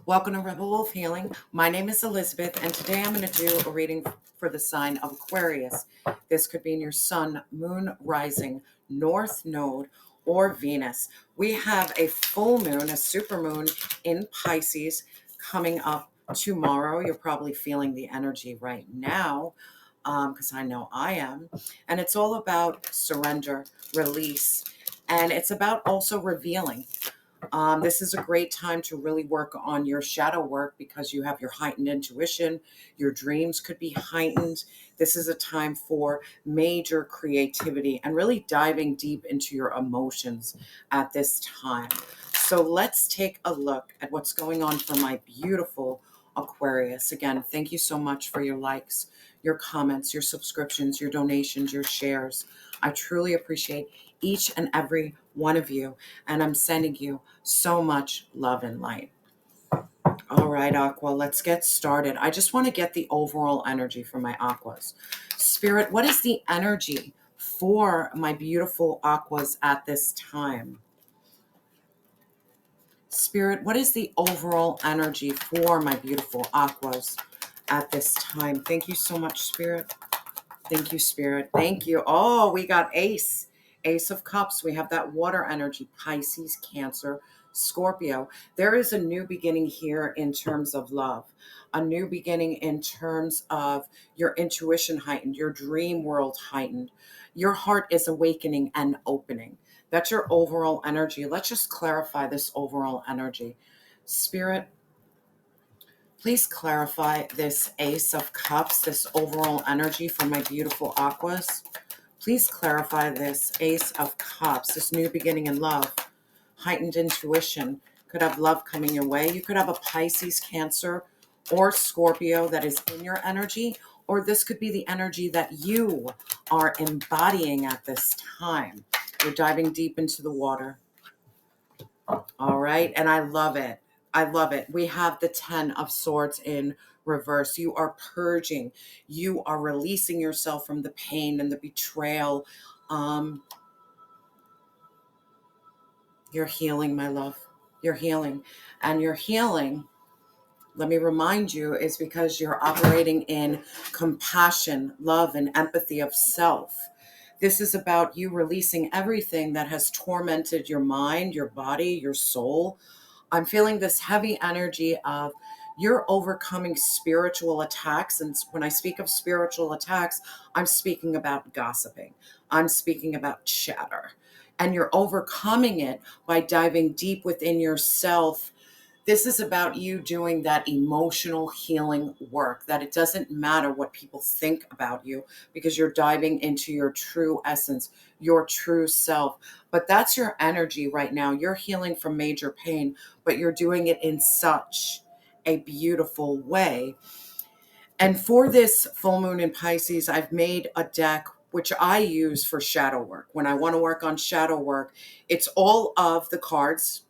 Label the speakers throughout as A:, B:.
A: Welcome to Rebel Wolf Healing. My name is Elizabeth, and today I'm going to do a reading for the sign of Aquarius. This could be in your sun, moon, rising, north node, or Venus. We have a full moon, a super moon in Pisces coming up tomorrow. You're probably feeling the energy right now because I know I am. And it's all about surrender, release, and it's about also revealing. This is a great time to really work on your shadow work because you have your heightened intuition. Your dreams could be heightened. This is a time for major creativity and really diving deep into your emotions at this time. So let's take a look at what's going on for my beautiful Aquarius. Again, thank you so much for your likes, your comments, your subscriptions, your donations, your shares. I truly appreciate each and every one of you, and I'm sending you so much love and light. All right, Aqua, let's get started. I just want to get the overall energy for my Aquas. Spirit, what is the energy for my beautiful Aquas at this time? Spirit, what is the overall energy for my beautiful Aquas at this time? Thank you so much, Spirit. Thank you, Spirit. Thank you. Oh, we got Ace. Ace of Cups. We have that water energy. Pisces, Cancer, Scorpio. There is a new beginning here in terms of love. A new beginning in terms of your intuition heightened, your dream world heightened. Your heart is awakening and opening. That's your overall energy. Let's just clarify this overall energy. Spirit, please clarify this Ace of Cups, this overall energy for my beautiful Aquas. Please clarify this Ace of Cups, this new beginning in love, heightened intuition. Could have love coming your way. You could have a Pisces, Cancer, or Scorpio that is in your energy, or this could be the energy that you are embodying at this time. You're diving deep into the water. All right, and I love it. I love it. We have the 10 of Swords in reverse. You are purging. You are releasing yourself from the pain and the betrayal. You're healing, my love. You're healing. And you're healing, let me remind you, is because you're operating in compassion, love, and empathy of self. This is about you releasing everything that has tormented your mind, your body, your soul. I'm feeling this heavy energy of you're overcoming spiritual attacks. And when I speak of spiritual attacks, I'm speaking about gossiping. I'm speaking about chatter. And you're overcoming it by diving deep within yourself. This is about you doing that emotional healing work, that it doesn't matter what people think about you because you're diving into your true essence, your true self. But that's your energy right now. You're healing from major pain, but you're doing it in such a beautiful way. And for this full moon in Pisces, I've made a deck which I use for shadow work. When I want to work on shadow work, it's all of the cards,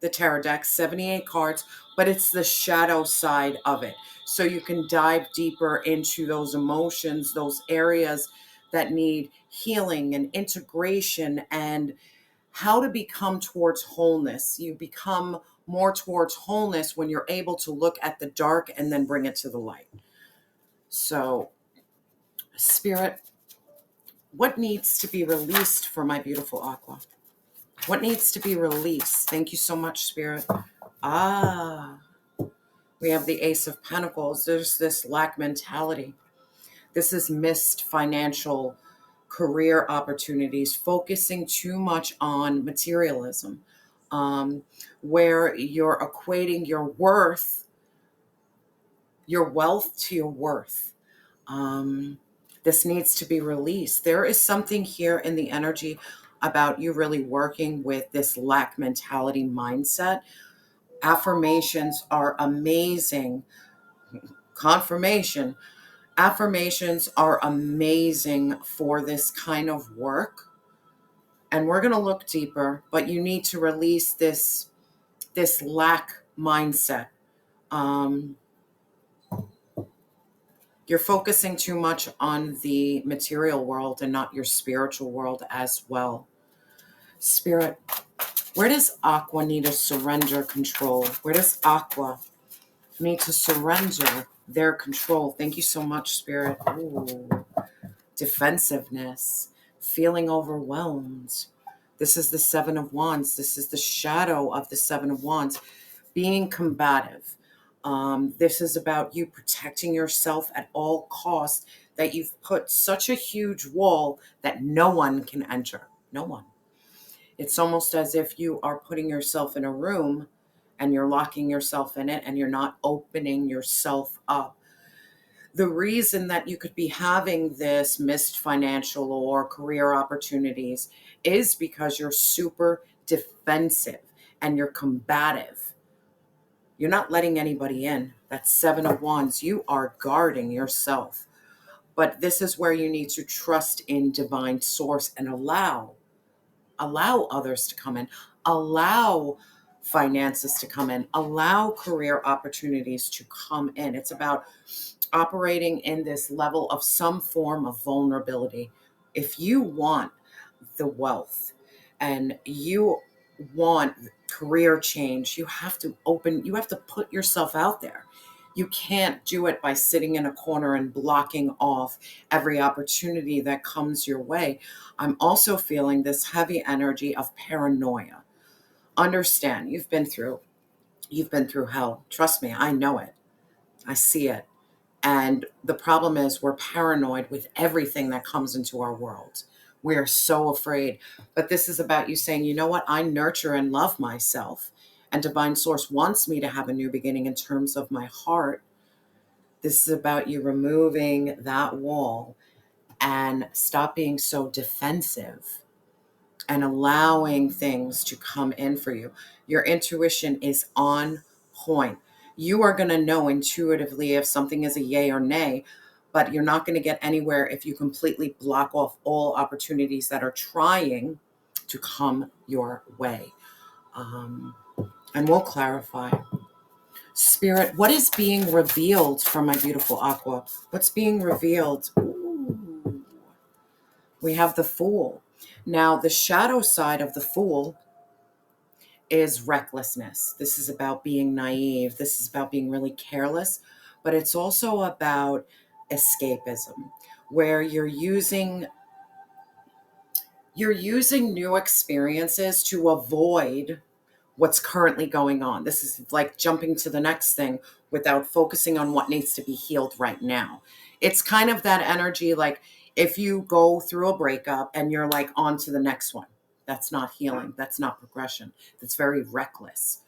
A: the tarot deck, 78 cards, but it's the shadow side of it. So you can dive deeper into those emotions, those areas that need healing and integration and how to become towards wholeness. You become more towards wholeness when you're able to look at the dark and then bring it to the light. So, Spirit, what needs to be released for my beautiful Aqua? What needs to be released? Thank you so much, Spirit. We have the Ace of Pentacles. There's this lack mentality. This is missed financial career opportunities, focusing too much on materialism, where you're equating your worth, your wealth to your worth. This needs to be released. There is something here in the energy about you really working with this lack mentality mindset. Affirmations are amazing. Confirmation. Affirmations are amazing for this kind of work. And we're going to look deeper, but you need to release this lack mindset. You're focusing too much on the material world and not your spiritual world as well. Spirit, where does Aqua need to surrender control? Where does Aqua need to surrender their control. Thank you so much, Spirit. Ooh. Defensiveness, feeling overwhelmed. This is the Seven of Wands. This is the shadow of the Seven of Wands. Being combative. This is about you protecting yourself at all costs, that you've put such a huge wall that no one can enter. No one. It's almost as if you are putting yourself in a room and you're locking yourself in it and you're not opening yourself up. The reason that you could be having this missed financial or career opportunities is because you're super defensive and you're combative. You're not letting anybody in. That's Seven of Wands. You are guarding yourself. But this is where you need to trust in divine source and allow others to come in, allow finances to come in, allow career opportunities to come in. It's about operating in this level of some form of vulnerability. If you want the wealth and you want career change, you have to put yourself out there. You can't do it by sitting in a corner and blocking off every opportunity that comes your way. I'm also feeling this heavy energy of paranoia. Understand, you've been through hell. Trust me, I know it. I see it. And the problem is we're paranoid with everything that comes into our world. We're so afraid. But this is about you saying, you know what? I nurture and love myself. And Divine Source wants me to have a new beginning in terms of my heart. This is about you removing that wall and stop being so defensive and allowing things to come in for you. Your intuition is on point. You are going to know intuitively if something is a yay or nay, but you're not going to get anywhere if you completely block off all opportunities that are trying to come your way. And we'll clarify. Spirit, what is being revealed from my beautiful Aqua? What's being revealed? Ooh. We have the Fool. Now, the shadow side of the Fool is recklessness. This is about being naive. This is about being really careless, but it's also about escapism, where you're using new experiences to avoid what's currently going on. This is like jumping to the next thing without focusing on what needs to be healed right now. It's kind of that energy, like if you go through a breakup and you're like on to the next one. That's not healing. That's not progression. That's very reckless.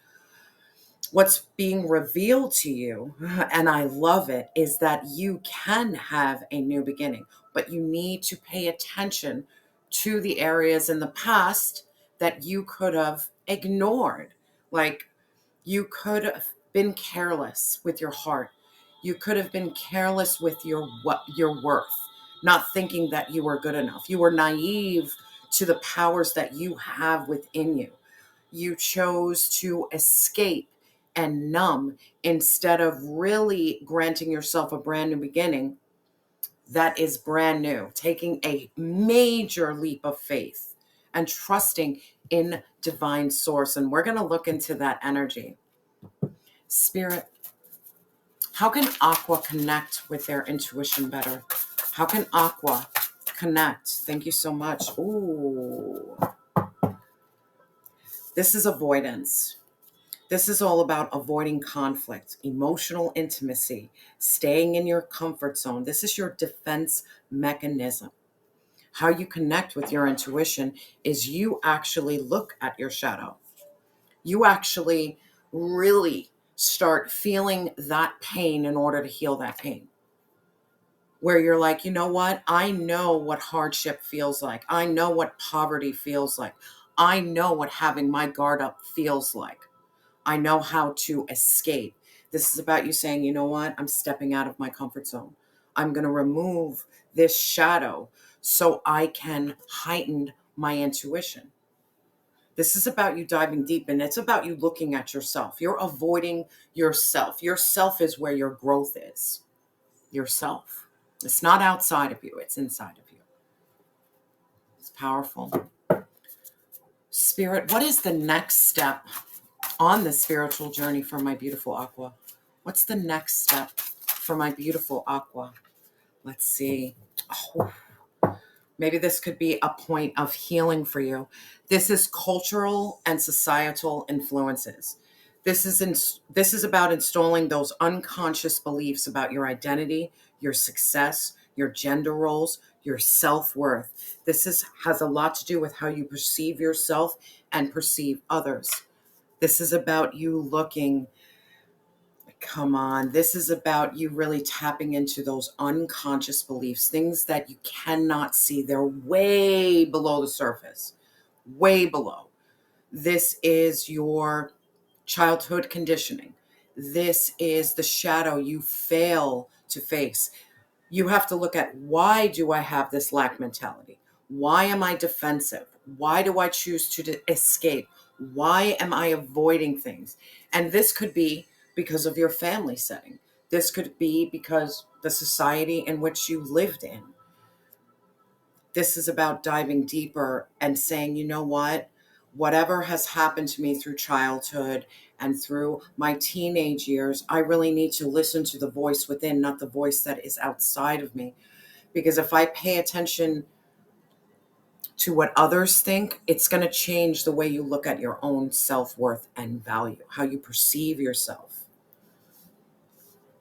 A: What's being revealed to you, and I love it, is that you can have a new beginning, but you need to pay attention to the areas in the past that you could have ignored. Like you could have been careless with your heart. You could have been careless with your worth, not thinking that you were good enough. You were naive to the powers that you have within you. You chose to escape and numb instead of really granting yourself a brand new beginning that is brand new, taking a major leap of faith and trusting in divine source. And we're going to look into that energy. Spirit, how can Aqua connect with their intuition better? How can Aqua connect? Thank you so much. Ooh. This is avoidance. This is all about avoiding conflict, emotional intimacy, staying in your comfort zone. This is your defense mechanism. How you connect with your intuition is you actually look at your shadow. You actually really start feeling that pain in order to heal that pain. Where you're like, you know what? I know what hardship feels like. I know what poverty feels like. I know what having my guard up feels like. I know how to escape. This is about you saying, you know what? I'm stepping out of my comfort zone. I'm going to remove this shadow so I can heighten my intuition. This is about you diving deep, and it's about you looking at yourself. You're avoiding yourself. Yourself is where your growth is. Yourself. It's not outside of you. It's inside of you. It's powerful. Spirit, what is the next step on the spiritual journey for my beautiful Aqua? What's the next step for my beautiful Aqua? Let's see. Oh, maybe this could be a point of healing for you. This is cultural and societal influences. This is about installing those unconscious beliefs about your identity, your success, your gender roles, your self-worth. Has a lot to do with how you perceive yourself and perceive others. This is about you looking, come on, this is about you really tapping into those unconscious beliefs, things that you cannot see. They're way below the surface, way below. This is your childhood conditioning. This is the shadow you fail to face. You have to look at, why do I have this lack mentality? Why am I defensive? Why do I choose to escape? Why am I avoiding things? And this could be because of your family setting. This could be because the society in which you lived in. This is about diving deeper and saying, you know what? Whatever has happened to me through childhood and through my teenage years, I really need to listen to the voice within, not the voice that is outside of me. Because if I pay attention to what others think, it's going to change the way you look at your own self-worth and value, how you perceive yourself.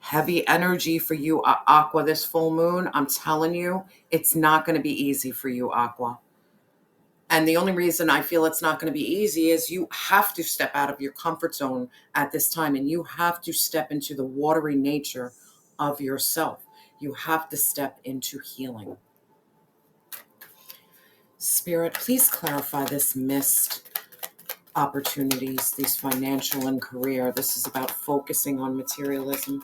A: Heavy energy for you, Aqua, this full moon. I'm telling you, it's not going to be easy for you, Aqua. And the only reason I feel it's not going to be easy is you have to step out of your comfort zone at this time, and you have to step into the watery nature of yourself. You have to step into healing. Spirit, please clarify this missed opportunities, these financial and career. This is about focusing on materialism.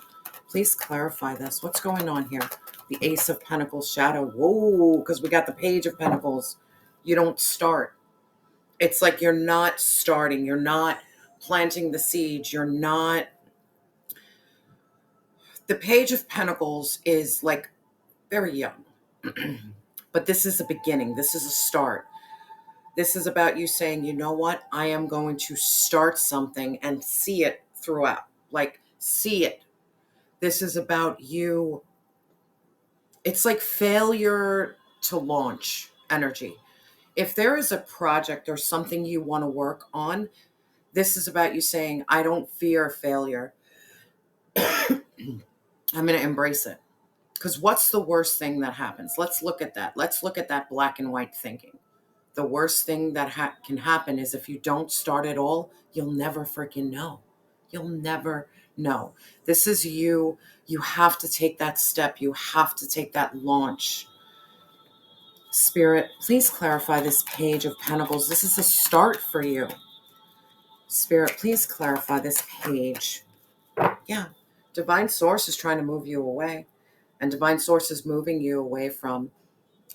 A: Please clarify this. What's going on here? The Ace of Pentacles shadow. Whoa, because we got the Page of Pentacles. You don't start. It's like you're not starting. You're not planting the seeds. You're not. The Page of Pentacles is like very young. But this is a beginning. This is a start. This is about you saying, you know what? I am going to start something and see it throughout. Like, see it. This is about you. It's like failure to launch energy. If there is a project or something you want to work on, this is about you saying, I don't fear failure. I'm going to embrace it. Because what's the worst thing that happens? Let's look at that. Let's look at that black and white thinking. The worst thing that can happen is if you don't start at all, you'll never freaking know. You'll never know. This is you. You have to take that step. You have to take that launch. Spirit, please clarify this Page of Pentacles. This is a start for you. Spirit, please clarify this page. Yeah. Divine Source is trying to move you away. And Divine Source is moving you away from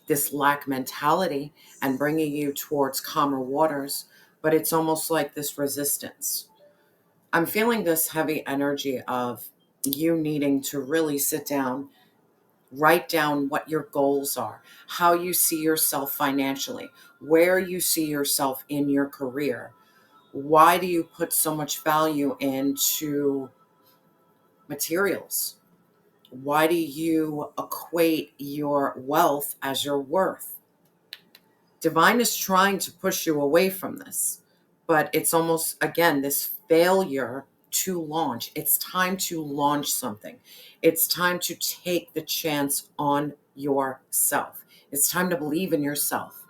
A: this lack mentality and bringing you towards calmer waters, but it's almost like this resistance. I'm feeling this heavy energy of you needing to really sit down, write down what your goals are, how you see yourself financially, where you see yourself in your career. Why do you put so much value into materials? Why do you equate your wealth as your worth? Divine is trying to push you away from this, but it's almost, again, this failure to launch. It's time to launch something. It's time to take the chance on yourself. It's time to believe in yourself,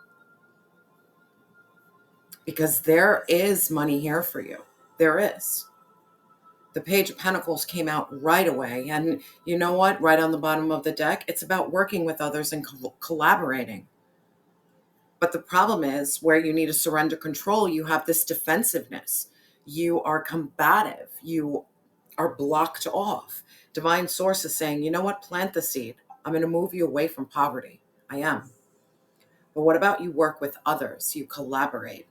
A: because there is money here for you. There is. The Page of Pentacles came out right away. And you know what? Right on the bottom of the deck, it's about working with others and collaborating. But the problem is, where you need to surrender control, you have this defensiveness. You are combative. You are blocked off. Divine Source is saying, you know what? Plant the seed. I'm going to move you away from poverty. I am. But what about you work with others? You collaborate.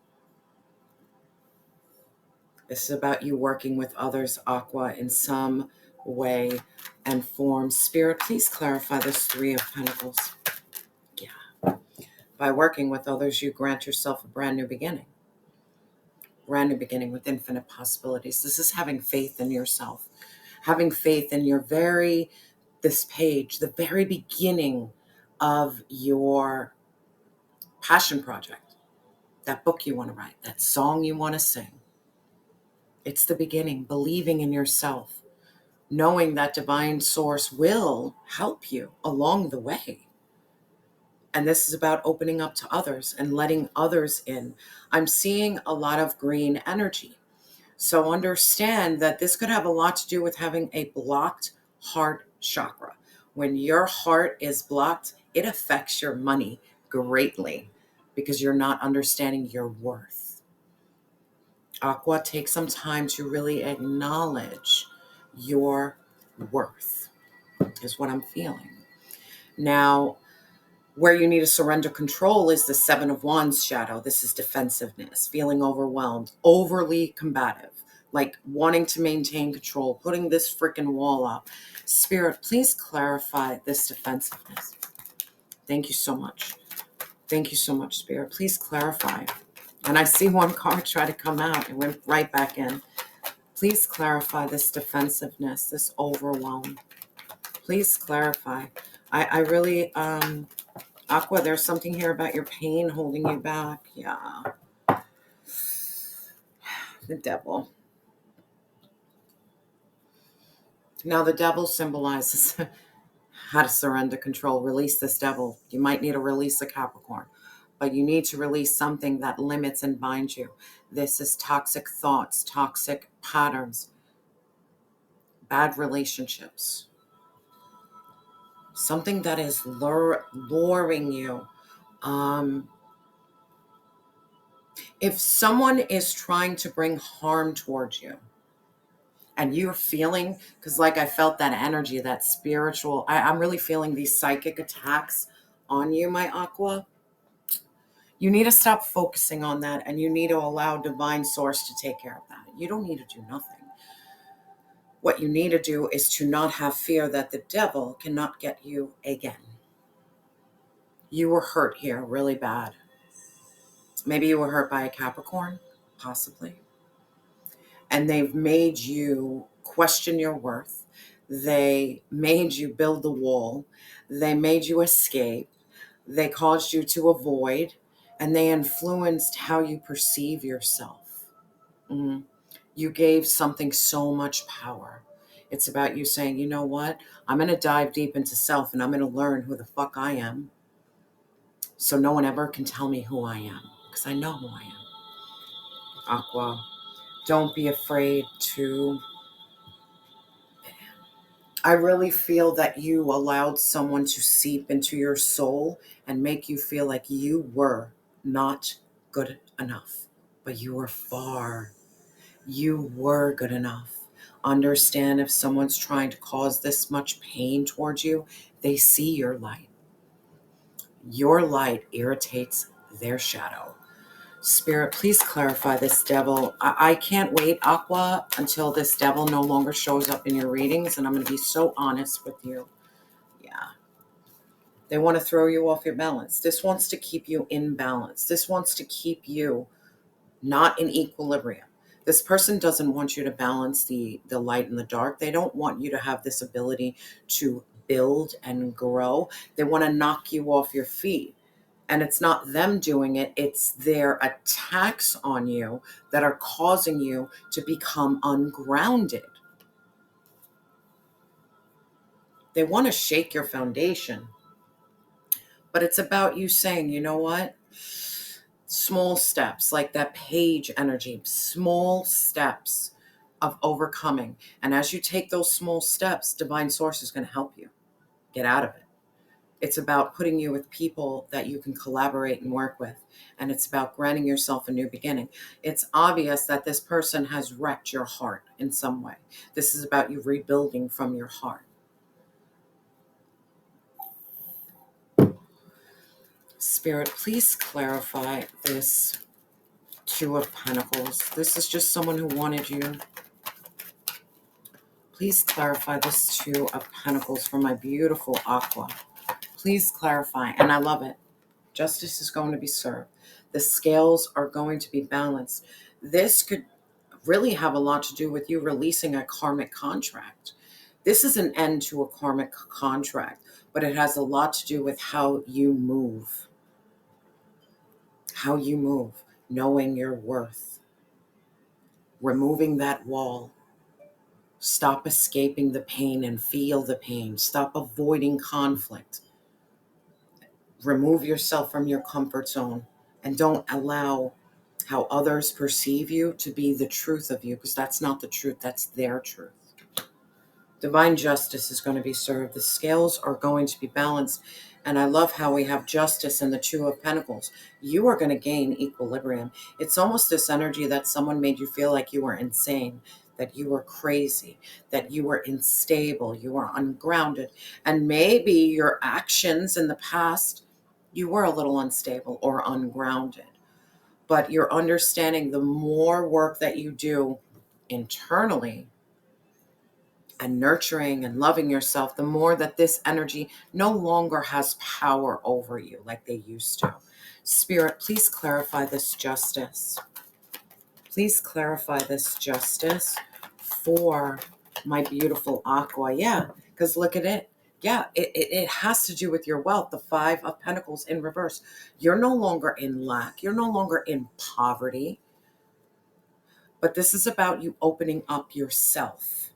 A: This is about you working with others, Aqua, in some way and form. Spirit, please clarify this Three of Pentacles. Yeah. By working with others, you grant yourself a brand new beginning. Brand new beginning with infinite possibilities. This is having faith in yourself. having faith in this page, the very beginning of your passion project, that book you want to write, that song you want to sing. It's the beginning, believing in yourself, knowing that divine source will help you along the way. And this is about opening up to others and letting others in. I'm seeing a lot of green energy. So understand that this could have a lot to do with having a blocked heart chakra. When your heart is blocked, it affects your money greatly because you're not understanding your worth. Aqua, take some time to really acknowledge your worth, is what I'm feeling. Now, where you need to surrender control is the Seven of Wands shadow. This is defensiveness, feeling overwhelmed, overly combative, like wanting to maintain control, putting this freaking wall up. Spirit, please clarify this defensiveness. Thank you so much. Thank you so much, Spirit. Please clarify. And I see one card try to come out and went right back in. Please clarify this defensiveness, this overwhelm. Please clarify. I really, Aqua, there's something here about your pain holding you back. Yeah. The devil. Now, the devil symbolizes how to surrender control. Release this devil. You might need to release a Capricorn, but you need to release something that limits and binds you. This is toxic thoughts, toxic patterns, bad relationships, something that is luring you. If someone is trying to bring harm towards you, and you're feeling, because like I felt that energy, that spiritual, I'm really feeling these psychic attacks on you, my Aqua. You need to stop focusing on that, and you need to allow divine source to take care of that. You don't need to do nothing. What you need to do is to not have fear that the devil cannot get you again. You were hurt here really bad. Maybe you were hurt by a Capricorn, possibly. And they've made you question your worth. They made you build the wall. They made you escape. They caused you to avoid, and they influenced how you perceive yourself. You gave something so much power. It's about you saying, you know what? I'm going to dive deep into self, and I'm going to learn who the fuck I am, so no one ever can tell me who I am, because I know who I am. Aqua, don't be afraid to... I really feel that you allowed someone to seep into your soul and make you feel like you were not good enough, but you were good enough. Understand, if someone's trying to cause this much pain towards you, they see your light. Your light irritates their shadow. Spirit, please clarify this devil. I can't wait, Aqua, until this devil no longer shows up in your readings, and I'm going to be so honest with you. Yeah. They want to throw you off your balance. This wants to keep you in balance. This wants to keep you not in equilibrium. This person doesn't want you to balance the light and the dark. They don't want you to have this ability to build and grow. They want to knock you off your feet. And it's not them doing it, it's their attacks on you that are causing you to become ungrounded. They want to shake your foundation. But it's about you saying, you know what? Small steps, like that page energy, small steps of overcoming. And as you take those small steps, divine source is going to help you get out of it. It's about putting you with people that you can collaborate and work with. And it's about granting yourself a new beginning. It's obvious that this person has wrecked your heart in some way. This is about you rebuilding from your heart. Spirit, please clarify this Two of Pentacles. This is just someone who wanted you. Please clarify this Two of Pentacles for my beautiful Aqua. Please clarify. And I love it. Justice is going to be served. The scales are going to be balanced. This could, really have a lot to do with you releasing a karmic contract. This is an end to a karmic contract, but it has a lot to do with how you move. How you move, knowing your worth, removing that wall. Stop escaping the pain and feel the pain. Stop avoiding conflict. Remove yourself from your comfort zone and don't allow how others perceive you to be the truth of you, because that's not the truth, that's their truth. Divine justice is going to be served. The scales are going to be balanced. And I love how we have justice in the Two of Pentacles. You are going to gain equilibrium. It's almost this energy that someone made you feel like you were insane, that you were crazy, that you were unstable, you were ungrounded. And maybe your actions in the past, you were a little unstable or ungrounded. But you're understanding the more work that you do internally, and nurturing and loving yourself, the more that this energy no longer has power over you like they used to. Spirit, please clarify this justice. Please clarify this justice for my beautiful Aqua. Yeah, because look at it. Yeah, it has to do with your wealth. The Five of Pentacles in reverse. You're no longer in lack. You're no longer in poverty. But this is about you opening up yourself,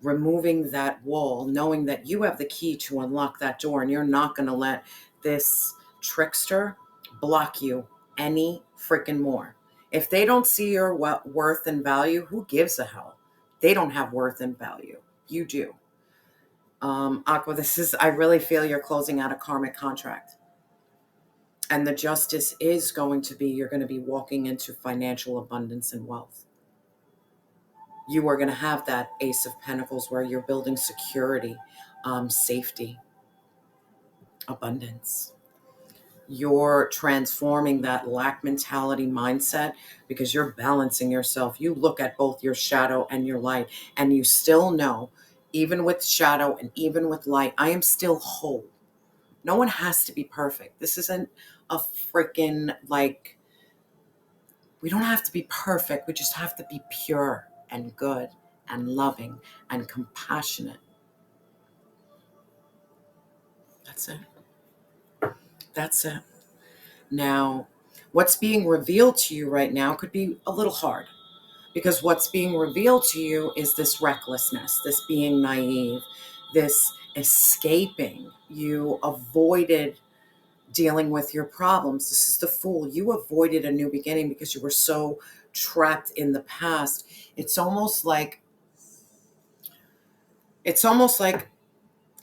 A: removing that wall, knowing that you have the key to unlock that door, and you're not going to let this trickster block you any freaking more. If they don't see your worth and value, who gives a hell? They don't have worth and value. You do. Aqua, I really feel you're closing out a karmic contract. And the justice is going to be, you're going to be walking into financial abundance and wealth. You are going to have that Ace of Pentacles where you're building security, safety, abundance. You're transforming that lack mentality mindset because you're balancing yourself. You look at both your shadow and your light, and you still know, even with shadow and even with light, I am still whole. No one has to be perfect. This isn't a freaking we don't have to be perfect. We just have to be pure and good and loving and compassionate. That's it. That's it. Now, what's being revealed to you right now could be a little hard, because what's being revealed to you is this recklessness, this being naive, this escaping. You avoided dealing with your problems. This is the Fool. You avoided a new beginning because you were so trapped in the past. It's almost like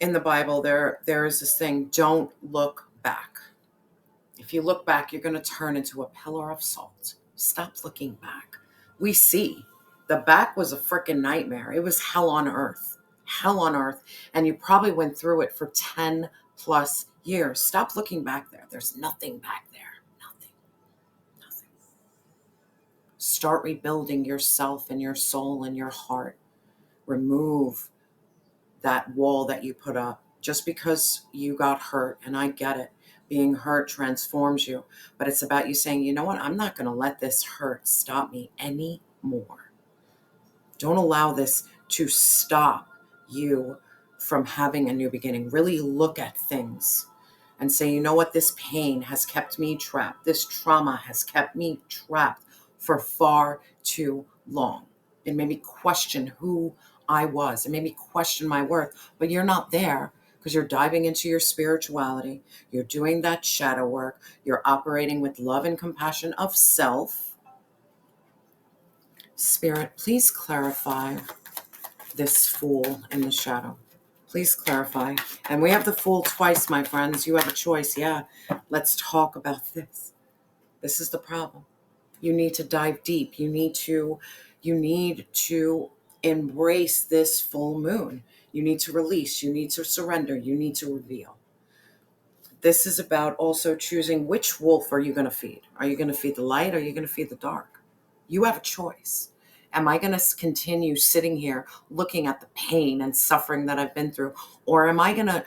A: in the Bible, there is this thing, don't look back. If you look back, you're going to turn into a pillar of salt. Stop looking back. We see the back was a freaking nightmare. It was hell on earth. Hell on earth. And you probably went through it for 10 plus years. Stop looking back there. There's nothing back there. Nothing. Nothing. Start rebuilding yourself and your soul and your heart. Remove that wall that you put up just because you got hurt. And I get it. Being hurt transforms you. But it's about you saying, you know what? I'm not going to let this hurt stop me anymore. Don't allow this to stop you from having a new beginning. Really look at things and say, you know what? This pain has kept me trapped. This trauma has kept me trapped for far too long. It made me question who I was. It made me question my worth. But you're not there because you're diving into your spirituality. You're doing that shadow work. You're operating with love and compassion of self. Spirit, please clarify this Fool in the shadow. Please clarify. And we have the Fool twice, my friends. You have a choice. Yeah, let's talk about this. This is the problem. You need to dive deep. You need to embrace this full moon. You need to release. You need to surrender. You need to reveal. This is about also choosing which wolf are you going to feed. Are you going to feed the light or are you going to feed the dark? You have a choice. Am I going to continue sitting here looking at the pain and suffering that I've been through? Or am I going to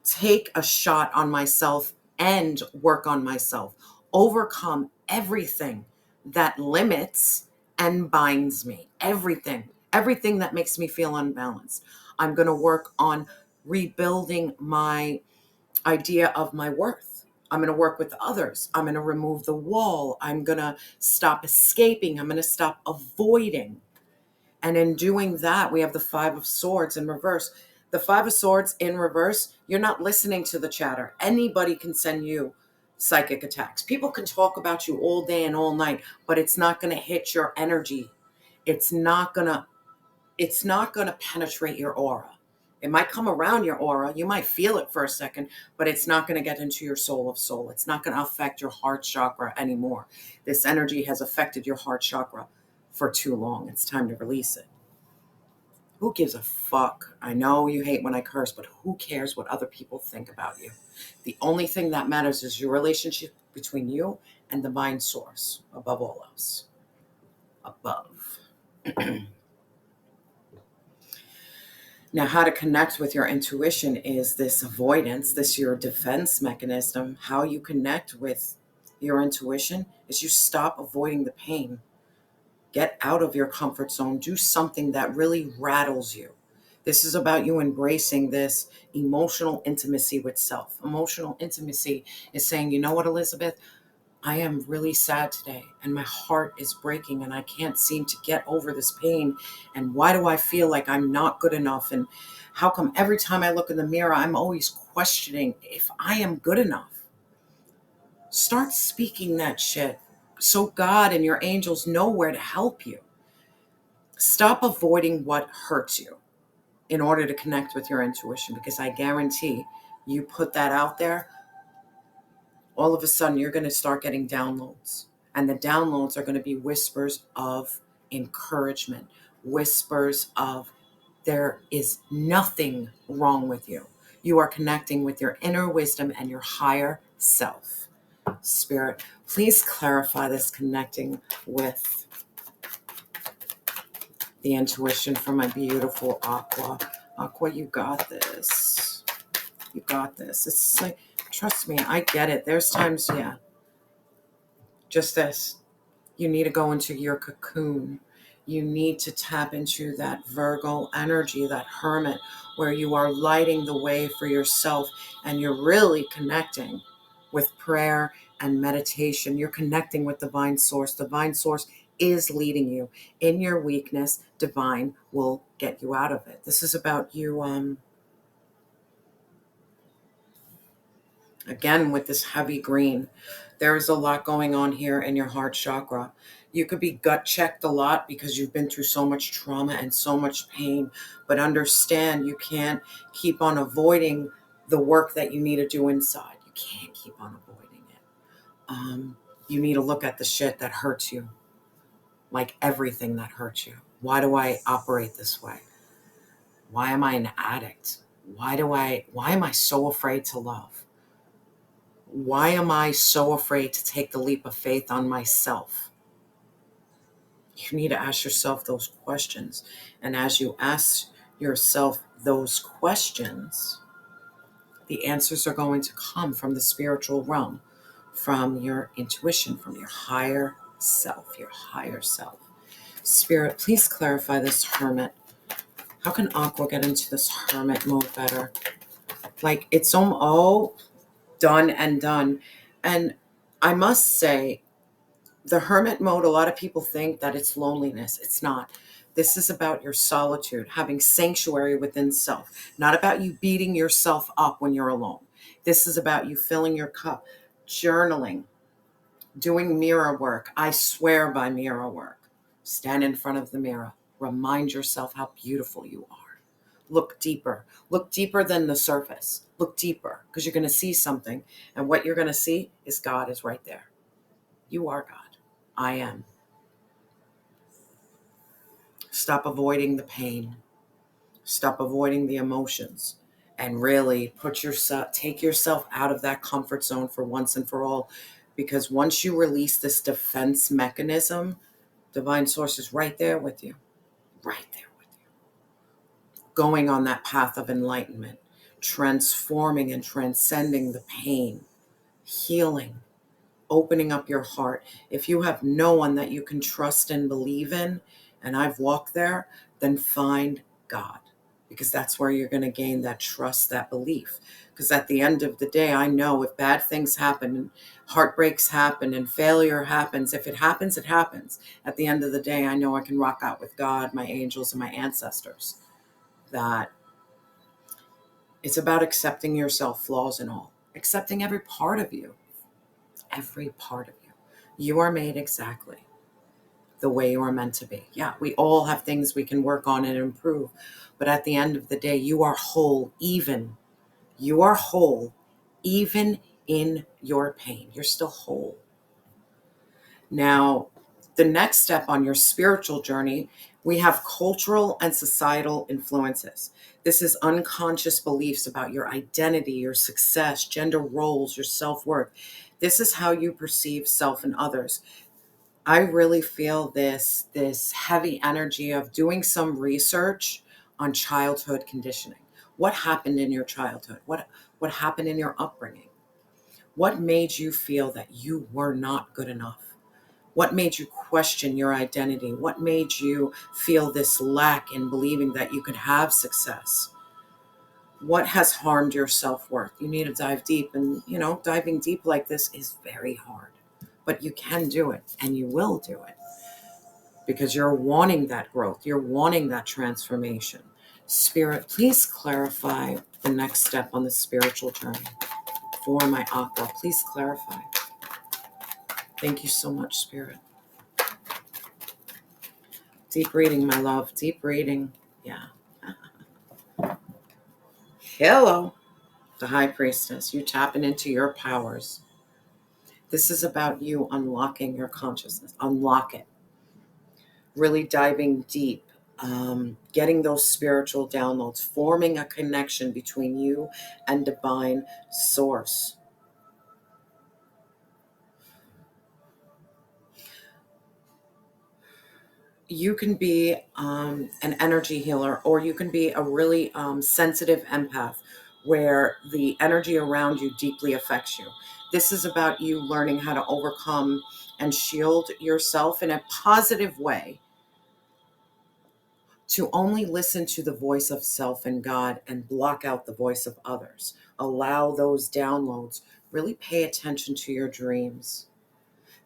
A: take a shot on myself and work on myself, overcome everything that limits and binds me. Everything that makes me feel unbalanced. I'm going to work on rebuilding my idea of my worth. I'm going to work with others. I'm going to remove the wall. I'm going to stop escaping. I'm going to stop avoiding. And in doing that, we have the Five of Swords in reverse. The Five of Swords in reverse, you're not listening to the chatter. Anybody can send you psychic attacks. People can talk about you all day and all night, but it's not going to hit your energy. It's not going to penetrate your aura. It might come around your aura. You might feel it for a second, but it's not going to get into your soul of soul. It's not going to affect your heart chakra anymore. This energy has affected your heart chakra for too long. It's time to release it. Who gives a fuck? I know you hate when I curse, but who cares what other people think about you? The only thing that matters is your relationship between you and the divine source, above all else. Above. Now, how to connect with your intuition is this avoidance, this your defense mechanism. How you connect with your intuition is you stop avoiding the pain. Get out of your comfort zone. Do something that really rattles you. This is about you embracing this emotional intimacy with self. Emotional intimacy is saying, you know what, Elizabeth? I am really sad today and my heart is breaking and I can't seem to get over this pain. And why do I feel like I'm not good enough? And how come every time I look in the mirror, I'm always questioning if I am good enough? Start speaking that shit so God and your angels know where to help you. Stop avoiding what hurts you in order to connect with your intuition, because I guarantee you put that out there, all of a sudden you're going to start getting downloads. And the downloads are going to be whispers of encouragement, whispers of there is nothing wrong with you. You are connecting with your inner wisdom and your higher self. Spirit, please clarify this connecting with the intuition for my beautiful Aqua. Aqua, you got this. You got this. It's like, trust me, I get it. There's times, just this. You need to go into your cocoon. You need to tap into that Virgo energy, that hermit, where you are lighting the way for yourself and you're really connecting with prayer and meditation. You're connecting with divine source. Divine source is leading you. In your weakness, divine will get you out of it. This is about you, again, with this heavy green. There's a lot going on here in your heart chakra. You could be gut checked a lot because you've been through so much trauma and so much pain, but understand you can't keep on avoiding the work that you need to do inside. You can't keep on avoiding it. You need to look at the shit that hurts you, like everything that hurts you. Why do I operate this way? Why am I an addict? Why am I so afraid to love? Why am I so afraid to take the leap of faith on myself? You need to ask yourself those questions. And as you ask yourself those questions, the answers are going to come from the spiritual realm, from your intuition, from your higher self, your higher self. Spirit, please clarify this hermit. How can Aqua get into this hermit mode better? Like, it's all done and done. And I must say, the hermit mode, a lot of people think that it's loneliness. It's not. This is about your solitude, having sanctuary within self, not about you beating yourself up when you're alone. This is about you filling your cup, journaling, doing mirror work. I swear by mirror work. Stand in front of the mirror. Remind yourself how beautiful you are. Look deeper. Look deeper than the surface. Look deeper, because you're going to see something. And what you're going to see is God is right there. You are God. I am. Stop avoiding the pain. Stop avoiding the emotions. And really take yourself out of that comfort zone for once and for all. Because once you release this defense mechanism, divine source is right there with you. Right there with you. Going on that path of enlightenment. Transforming and transcending the pain. Healing. opening up your heart. If you have no one that you can trust and believe in, and I've walked there, then find God, because that's where you're going to gain that trust, that belief. Because at the end of the day, I know if bad things happen and heartbreaks happen and failure happens, if it happens, it happens. At the end of the day, I know I can rock out with God, my angels, and my ancestors. That it's about accepting yourself, flaws and all, accepting every part of you, every part of you. You are made exactly the way you are meant to be. Yeah, we all have things we can work on and improve. But at the end of the day, you are whole, you are whole, even in your pain. You're still whole. Now, the next step on your spiritual journey, we have cultural and societal influences. This is unconscious beliefs about your identity, your success, gender roles, your self-worth. This is how you perceive self and others. I really feel this heavy energy of doing some research on childhood conditioning. What happened in your childhood? What happened in your upbringing? What made you feel that you were not good enough? What made you question your identity? What made you feel this lack in believing that you could have success? What has harmed your self-worth? You need to dive deep, and diving deep like this is very hard, but you can do it, and you will do it, because you're wanting that growth. You're wanting that transformation. Spirit, please clarify the next step on the spiritual journey for my aqua. Please clarify. Thank you so much, Spirit. Deep reading, my love. Deep reading. Yeah. Hello, the High Priestess. You tapping into your powers. This is about you unlocking your consciousness. Unlock it. Really diving deep. Getting those spiritual downloads. Forming a connection between you and divine source. You can be an energy healer, or you can be a really sensitive empath where the energy around you deeply affects you. This is about you learning how to overcome and shield yourself in a positive way, to only listen to the voice of self and God and block out the voice of others. Allow those downloads. Really pay attention to your dreams.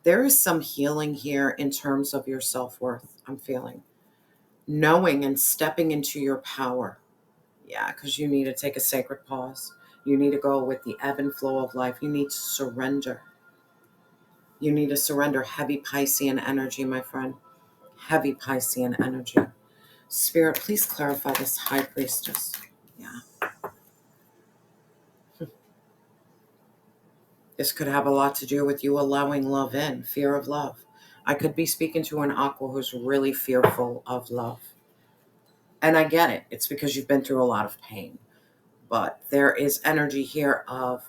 A: There is some healing here in terms of your self-worth, I'm feeling. Knowing and stepping into your power. Yeah, because you need to take a sacred pause. You need to go with the ebb and flow of life. You need to surrender. You need to surrender heavy Piscean energy, my friend. Heavy Piscean energy. Spirit, please clarify this, High Priestess. Yeah. This could have a lot to do with you allowing love in, fear of love. I could be speaking to an aqua who's really fearful of love. And I get it. It's because you've been through a lot of pain. But there is energy here of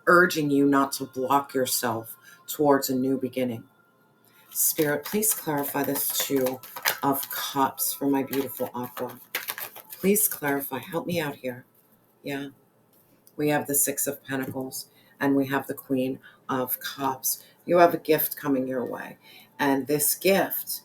A: urging you not to block yourself towards a new beginning. Spirit, please clarify this Two of Cups for my beautiful aqua. Please clarify. Help me out here. Yeah. We have the Six of Pentacles and we have the Queen of Cups. You have a gift coming your way. And this gift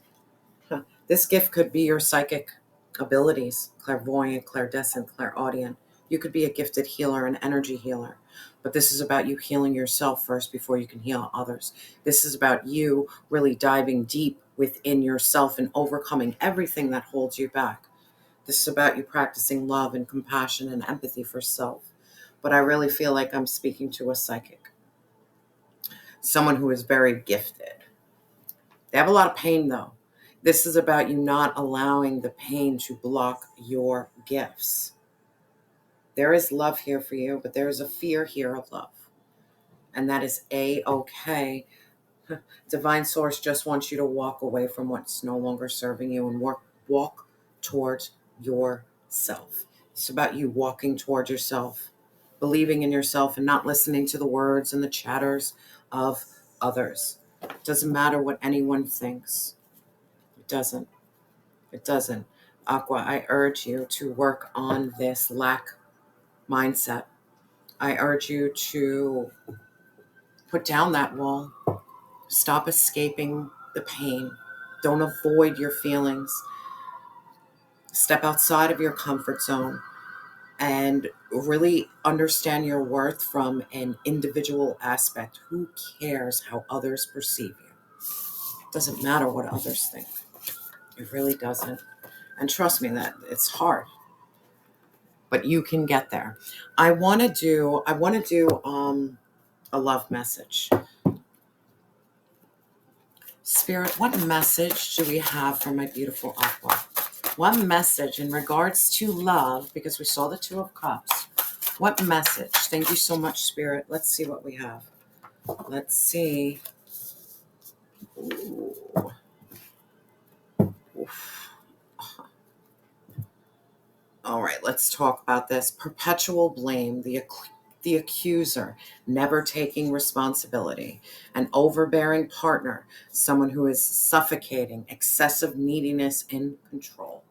A: could be your psychic abilities, clairvoyant, clairdescent, clairaudient. You could be a gifted healer, an energy healer. But this is about you healing yourself first before you can heal others. This is about you really diving deep within yourself and overcoming everything that holds you back. This is about you practicing love and compassion and empathy for self. But I really feel like I'm speaking to a psychic, someone who is very gifted. They have a lot of pain, though. This is about you not allowing the pain to block your gifts. There is love here for you, but there is a fear here of love. And that is A-okay. Divine Source just wants you to walk away from what's no longer serving you and walk towards yourself. It's about you walking towards yourself, believing in yourself, and not listening to the words and the chatters of others. It doesn't matter what anyone thinks. It doesn't. It doesn't. Aqua, I urge you to work on this lack mindset. I urge you to Put down that wall. Stop escaping the pain. Don't avoid your feelings. Step outside of your comfort zone and really understand your worth from an individual aspect. Who cares how others perceive you? It doesn't matter what others think. It really doesn't. And trust me that it's hard, but you can get there. I want to do a love message. Spirit, what message do we have for my beautiful Aqua? What message in regards to love, because we saw the Two of Cups. What message? Thank you so much, Spirit. Let's see what we have. Let's see. Ooh. Oof. All right, let's talk about this. Perpetual blame, the accuser, never taking responsibility, an overbearing partner, someone who is suffocating, excessive neediness and control.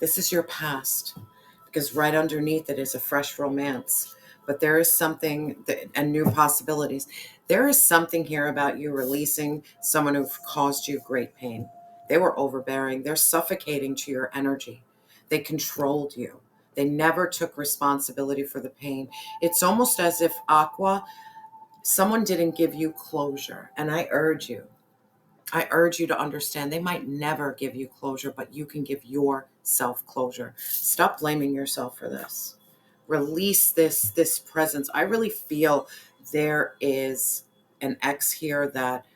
A: This is your past, because right underneath it is a fresh romance. But there is something and new possibilities. There is something here about you releasing someone who caused you great pain. They were overbearing. They're suffocating to your energy. They controlled you. They never took responsibility for the pain. It's almost as if, Aqua, someone didn't give you closure. And I urge you to understand they might never give you closure, but you can give yourself closure. Stop blaming yourself for this. Release this presence. I really feel there is an ex here that,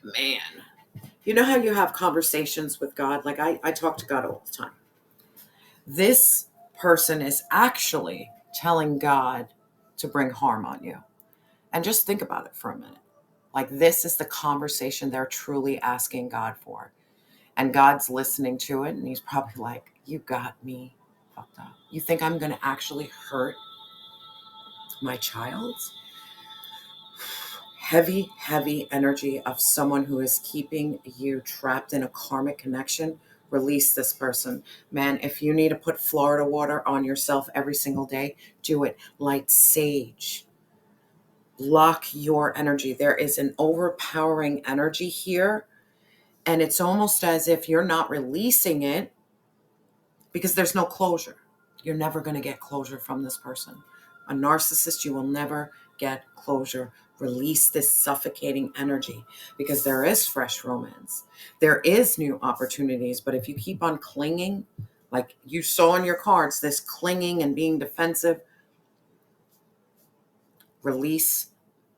A: man, you know how you have conversations with God? Like I talk to God all the time. This person is actually telling God to bring harm on you. And just think about it for a minute. Like, this is the conversation they're truly asking God for. And God's listening to it, and he's probably like, you got me fucked up. You think I'm going to actually hurt my child? Heavy, heavy energy of someone who is keeping you trapped in a karmic connection. Release this person. Man, if you need to put Florida water on yourself every single day, do it. Light sage. Block your energy. There is an overpowering energy here. And it's almost as if you're not releasing it because there's no closure. You're never going to get closure from this person. A narcissist, you will never get closure. Release this suffocating energy because there is fresh romance. There is new opportunities. But if you keep on clinging, like you saw in your cards, this clinging and being defensive, release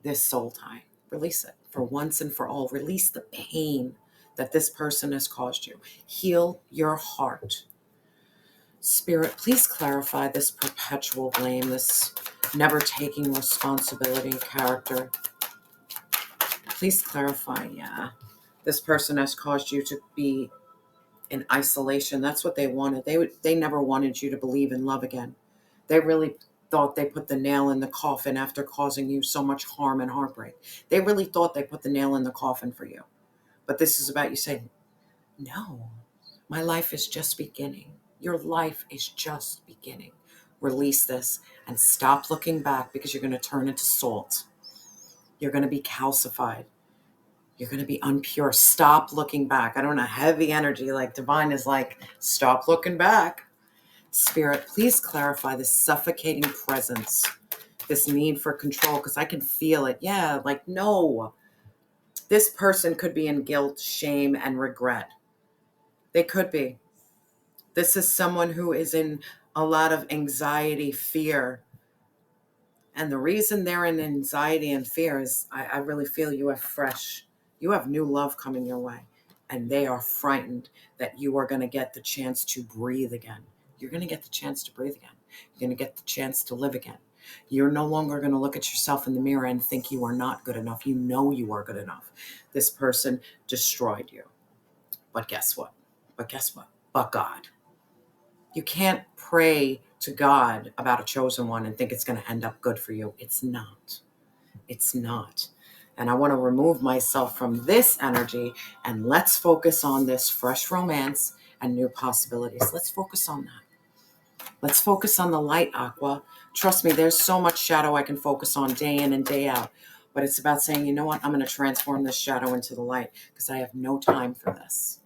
A: this soul tie. Release it for once and for all. Release the pain that this person has caused you. Heal your heart. Spirit, please clarify this perpetual blame, this never taking responsibility character. Please clarify, this person has caused you to be in isolation. That's what they wanted. They never wanted you to believe in love again. They really thought they put the nail in the coffin after causing you so much harm and heartbreak. They really thought they put the nail in the coffin for you. But this is about you saying, no, my life is just beginning. Your life is just beginning. Release this and stop looking back because you're going to turn into salt. You're going to be calcified. You're going to be unpure. Stop looking back. I don't know, heavy energy like divine is like, stop looking back. Spirit, please clarify this suffocating presence, this need for control, because I can feel it. Yeah, like, no. This person could be in guilt, shame, and regret. They could be. This is someone who is in a lot of anxiety, fear. And the reason they're in anxiety and fear is I really feel you have new love coming your way. And they are frightened that you are going to get the chance to breathe again. You're going to get the chance to breathe again. You're going to get the chance to live again. You're no longer going to look at yourself in the mirror and think you are not good enough. You know you are good enough. This person destroyed you. But guess what? But God. You can't pray to God about a chosen one and think it's going to end up good for you. It's not. It's not. And I want to remove myself from this energy and let's focus on this fresh romance and new possibilities. Let's focus on that. Let's focus on the light, Aqua. Trust me, there's so much shadow I can focus on day in and day out. But it's about saying, you know what? I'm going to transform this shadow into the light because I have no time for this.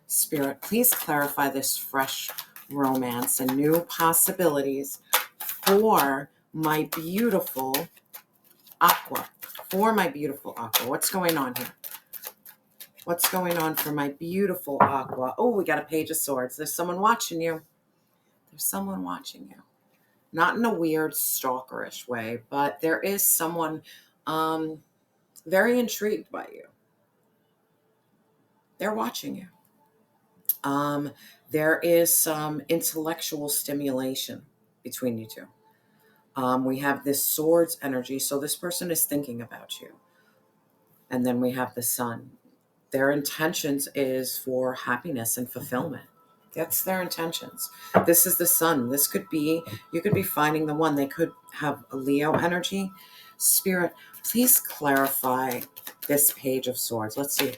A: Spirit, please clarify this fresh romance and new possibilities for my beautiful Aqua. For my beautiful Aqua. What's going on here? What's going on for my beautiful Aqua? Oh, we got a Page of Swords. There's someone watching you. There's someone watching you. Not in a weird stalkerish way, but there is someone very intrigued by you. They're watching you. There is some intellectual stimulation between you two. We have this swords energy, so this person is thinking about you. And then we have the sun. Their intentions is for happiness and fulfillment. That's their intentions. This is the sun. This could be, you could be finding the one. They could have a Leo energy. Spirit, please clarify this Page of Swords. Let's see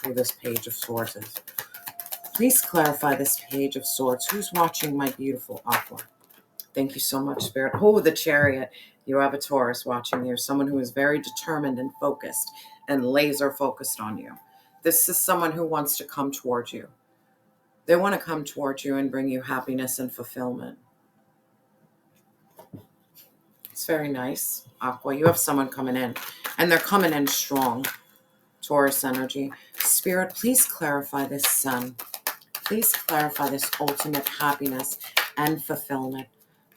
A: who this Page of Swords is. Please clarify this Page of Swords. Who's watching my beautiful Aqua? Thank you so much, Spirit. Oh, the Chariot. You have a Taurus watching you. Someone who is very determined and focused and laser focused on you. This is someone who wants to come towards you. They want to come towards you and bring you happiness and fulfillment. It's very nice. Aqua, you have someone coming in. And they're coming in strong. Taurus energy. Spirit, please clarify this sun. Please clarify this ultimate happiness and fulfillment.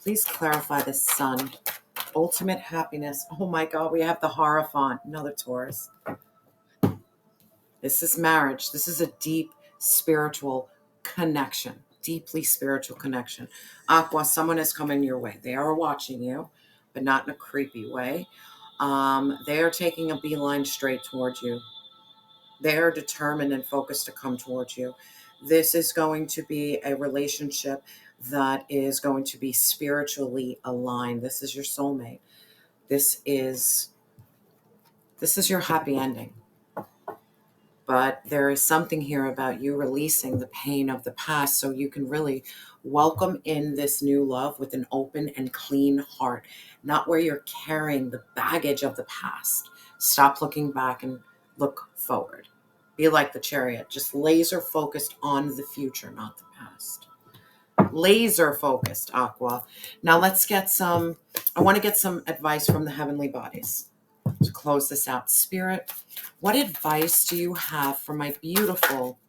A: Please clarify this sun. Ultimate happiness. Oh my God, we have the Hierophant. Another Taurus. This is marriage. This is a deep spiritual connection. Deeply spiritual connection. Aqua, someone is coming your way. They are watching you, but not in a creepy way. They are taking a beeline straight towards you. They are determined and focused to come towards you. This is going to be a relationship that is going to be spiritually aligned. This is your soulmate. This is your happy ending. But there is something here about you releasing the pain of the past so you can really welcome in this new love with an open and clean heart, not where you're carrying the baggage of the past. Stop looking back and look forward. Be like the Chariot, just laser focused on the future, not the past. Laser focused, Aqua. Now let's get I want to get some advice from the heavenly bodies to close this out. Spirit, what advice do you have for my beautiful,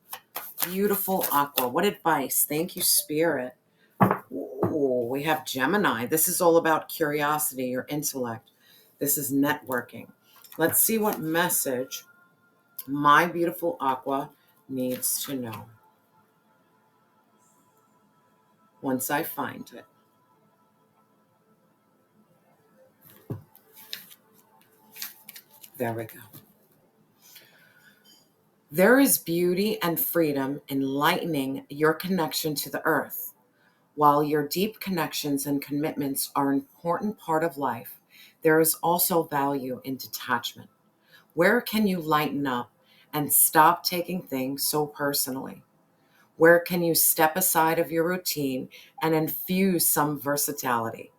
A: beautiful Aqua? What advice? Thank you, Spirit. Ooh, we have Gemini. This is all about curiosity or intellect. This is networking. Let's see what message my beautiful Aqua needs to know. Once I find it. There we go. There is beauty and freedom in lightening your connection to the earth. While your deep connections and commitments are an important part of life, there is also value in detachment. Where can you lighten up and stop taking things so personally? Where can you step aside of your routine and infuse some versatility?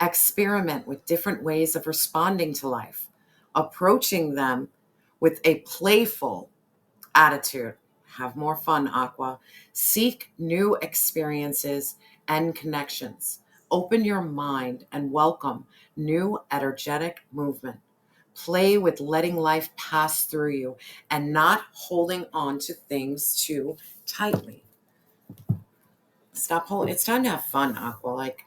A: Experiment with different ways of responding to life, approaching them with a playful attitude. Have more fun, Aqua. Seek new experiences and connections. Open your mind and welcome new energetic movement. Play with letting life pass through you and not holding on to things too tightly. Stop holding. It's time to have fun, Aqua. Like,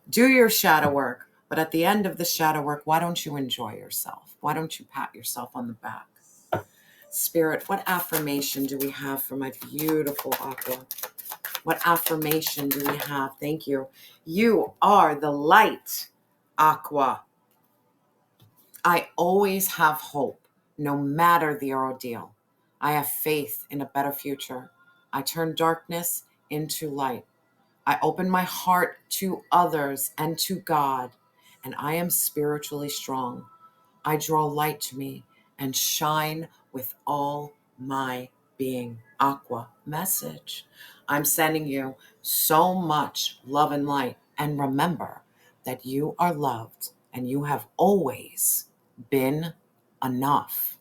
A: do your shadow work. But at the end of the shadow work, why don't you enjoy yourself? Why don't you pat yourself on the back? Spirit, what affirmation do we have for my beautiful Aqua? What affirmation do we have? Thank you. You are the light, Aqua. I always have hope, no matter the ordeal. I have faith in a better future. I turn darkness into light. I open my heart to others and to God, and I am spiritually strong. I draw light to me and shine with all my being, Aqua message. I'm sending you so much love and light. And remember that you are loved and you have always been enough.